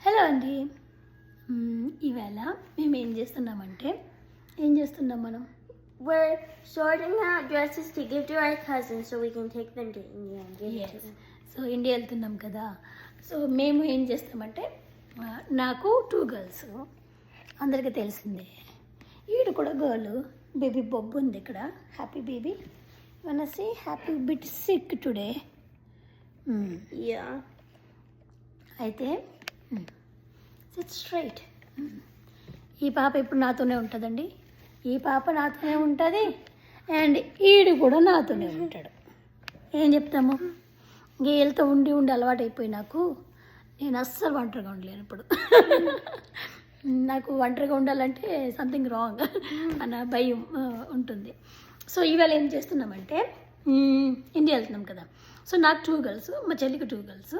Hello అండి. ఈవేళ మేము ఏం చేస్తున్నాం మనం We're sorting out dresses to give to our cousins so we can take them to India and give it to them. So India వెళ్తున్నాం కదా. సో మేము ఏం చేస్తామంటే నాకు 2 గర్ల్స్, అందరికీ తెలిసిందే. ఈడు కూడా గర్ల్, బేబీ బొబ్బు ఉంది ఇక్కడ. హ్యాపీ బేబీ మనసి happy bit sick today. Yeah. అయితే సిట్ స్ట్రైట్. ఈ పాప ఇప్పుడు నాతోనే ఉంటుందండి. ఈ పాప నాతోనే ఉంటుంది అండ్ ఈడు కూడా నాతోనే ఉంటాడు. ఏం చెప్తాము, వీళ్ళతో ఉండి అలవాటు అయిపోయి నాకు నేను అస్సలు ఒంటరిగా ఉండలేను ఇప్పుడు. నాకు ఒంటరిగా ఉండాలంటే సంథింగ్ రాంగ్ అన్న భయం ఉంటుంది. సో ఇవాళ ఏం చేస్తున్నామంటే ఇండియా వెళ్తున్నాం కదా. సో నాకు 2 గర్ల్స్, మా చెల్లికి 2 గర్ల్స్.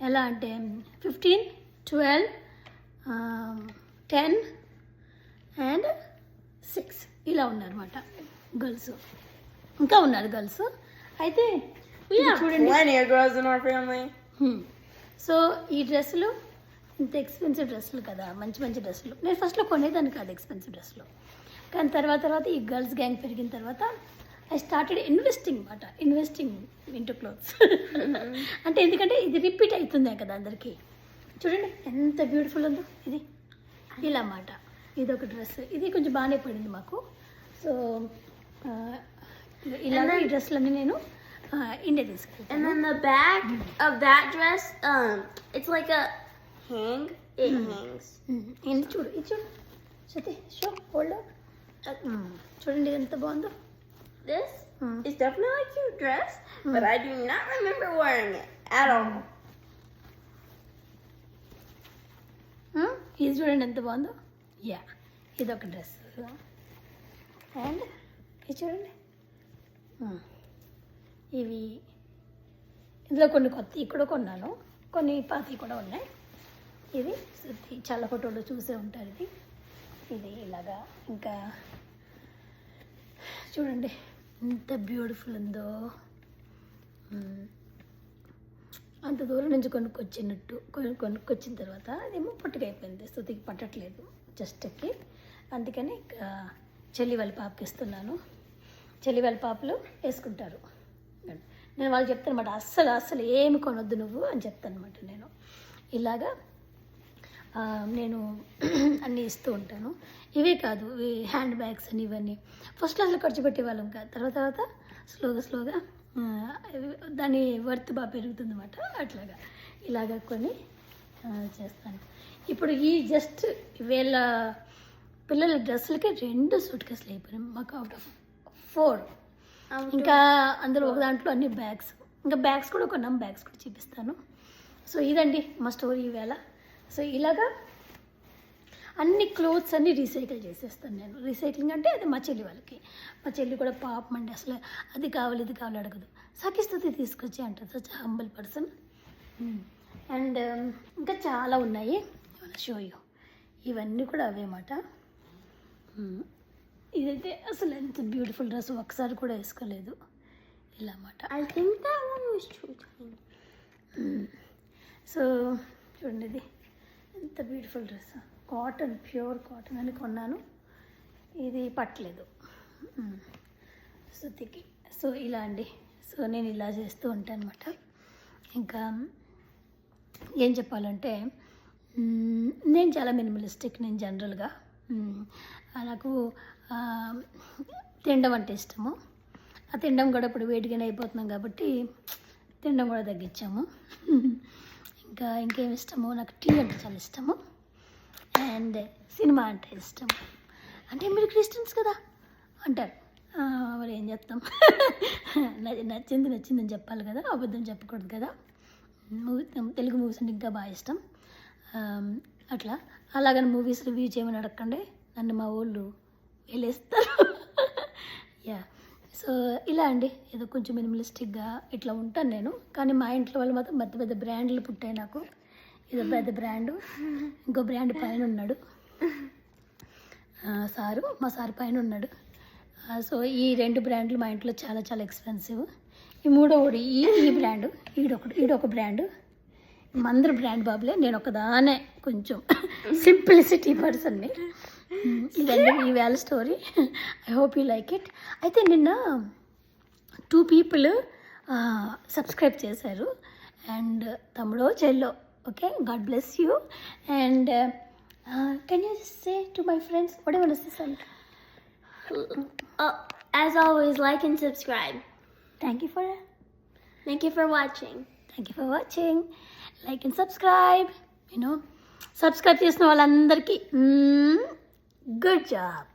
ఎలా అంటే 15, 12, 10 అండ్ 6 ఇలా ఉన్నారన్నమాట గర్ల్స్. ఇంకా ఉన్నారు గర్ల్స్. అయితే We have plenty of girls in our family. So ఈ డ్రెస్సులు ఇంత ఎక్స్పెన్సివ్ డ్రెస్సులు కదా, మంచి మంచి డ్రెస్సులు. నేను ఫస్ట్లో కొనేదాన్ని కాదు ఎక్స్పెన్సివ్ డ్రెస్సులు, కానీ తర్వాత ఈ గర్ల్స్ గ్యాంగ్ పెరిగిన తర్వాత I started investing into clothes. అంటే ఎందుకంటే ఇది రిపీట్ అవుతుంది కదా అందరికీ. చూడండి ఎంత బ్యూటిఫుల్ ఉందో ఇది. ఇలా అన్నమాట. ఇది ఒక డ్రెస్, ఇది కొంచెం బాగానే పడింది మాకు. సో ఇలా ఈ డ్రెస్సులన్నీ నేను ఇండియా తీసుకెళ్తాను. And then the back of that dress, it's like a hang. It hangs. ఇది చూడు సతీ, షో హోల్డ్. చూడండి ఇది ఎంత బాగుందో. This is definitely a cute dress, but I do not remember wearing it at all. ఇది చూడండి ఎంత బాగుందో. యా, ఇది ఒక డ్రెస్. అండ్ ఇది చూడండి. ఇవి ఇందులో కొన్ని కొత్తవి కూడా కొన్నాను, కొన్ని పాతవి కూడా ఉన్నాయి. ఇది చాలా ఫోటోలు చూసే ఉంటారు. ఇది ఇలాగా. ఇంకా చూడండి ఎంత బ్యూటిఫుల్ ఉందో. అంత దూరం నుంచి కొనుక్కొచ్చిన తర్వాత అదేమో పొట్టుకైపోయింది, స్థుతికి పట్టట్లేదు జస్ట్కి. అందుకని చెల్లి వాళ్ళ పాపకి ఇస్తున్నాను. చెల్లి వాళ్ళ పాపలు వేసుకుంటారు. నేను వాళ్ళు చెప్తాను అనమాట, అస్సలు ఏమి కొనొద్దు నువ్వు అని చెప్తాను అనమాట. నేను ఇలాగా నేను అన్నీ ఇస్తూ ఉంటాను. ఇవే కాదు, ఈ హ్యాండ్ బ్యాగ్స్ అని ఇవన్నీ ఫస్ట్ అసలు ఖర్చు పెట్టేవాళ్ళం కాదు. తర్వాత స్లోగా దాని వర్త్ బాగా పెరుగుతుంది అన్నమాట. అట్లాగా ఇలాగ కొన్ని చేస్తాను. ఇప్పుడు ఈ జస్ట్ వీళ్ళ పిల్లల డ్రెస్సులకి 2 సూట్ కేసులు అయిపోయినాయి మాకు, అవుట్ ఆఫ్ 4. ఇంకా అందులో ఒక దాంట్లో అన్ని బ్యాగ్స్, ఇంకా బ్యాగ్స్ కూడా కొన్నాం, బ్యాగ్స్ కూడా చూపిస్తాను. సో ఇదండి మా స్టోరీ ఈవేళ. సో ఇలాగా అన్ని క్లోత్స్ అన్నీ రీసైకిల్ చేసేస్తాను నేను. రీసైక్లింగ్ అంటే అది మా చెల్లి వాళ్ళకి. మా చెల్లి కూడా పాపం అండి, అసలు అది కావాలి ఇది కావాలి అడగదు, సాకిస్తుంది తీసుకొచ్చి అంటారు. Such humble person. అండ్ ఇంకా చాలా ఉన్నాయి, షో యూ. ఇవన్నీ కూడా అవే మాట. ఇదైతే అసలు ఎంత బ్యూటిఫుల్ డ్రెస్, ఒకసారి కూడా వేసుకోలేదు ఇలా అన్నమాట. I think that one was too tiny. So చూడండి ఇది ఎంత beautiful dress. Cotton, pure cotton అని కొన్నాను. ఇది పట్టలేదు శృతికి. సో ఇలా అండి. సో నేను ఇలా చేస్తూ ఉంటాను అనమాట. ఇంకా ఏం చెప్పాలంటే నేను చాలా మినిమలిస్టిక్. నేను జనరల్గా నాకు తినడం అంటే ఇష్టము. ఆ తినడం కూడా ఇప్పుడు వేడిగానే అయిపోతున్నాం కాబట్టి తినడం కూడా తగ్గించాము. ఇంకేమి ఇష్టము, నాకు టీ అంటే చాలా ఇష్టము అండ్ సినిమా అంటే ఇష్టం. అంటే మీరు క్రిస్టియన్స్ కదా అంటారు, మరి ఏం చెప్తాం. నచ్చిందని చెప్పాలి కదా, అబద్ధం చెప్పకూడదు కదా. తెలుగు మూవీస్ అంటే ఇంకా బాగా ఇష్టం. అలాగని మూవీస్ రివ్యూ చేయమని అడగండి, నన్ను మా వాళ్ళు వెళ్ళేస్తారు. యా. సో ఇలా అండి, ఏదో కొంచెం మినిమలిస్టిక్గా ఇట్లా ఉంటాను నేను. కానీ మా ఇంట్లో వాళ్ళు మాత్రం పెద్ద బ్రాండ్లు పుట్టాయి నాకు. ఇదో పెద్ద బ్రాండు, ఇంకో బ్రాండ్ పైన ఉన్నాడు మా సారు పైన ఉన్నాడు. సో ఈ 2 బ్రాండ్లు మా ఇంట్లో చాలా ఎక్స్పెన్సివ్. ఈ 3వ ఈ బ్రాండు, ఈడొక బ్రాండు, అందరూ బ్రాండ్ బాబులే, నేను ఒకదానే కొంచెం సింప్లిసిటీ పర్సన్ని. ఇదండి ఈవేళ story. I hope you like it. అయితే నిన్న 2 people సబ్స్క్రైబ్ చేశారు, అండ్ తమ్ముడో చెల్లో. Okay, God bless you. And can you say to my friends whatever is this? As always, like and subscribe. Thank you for watching. Like and subscribe. Subscribe చేసిన వాళ్ళందరికీ good job.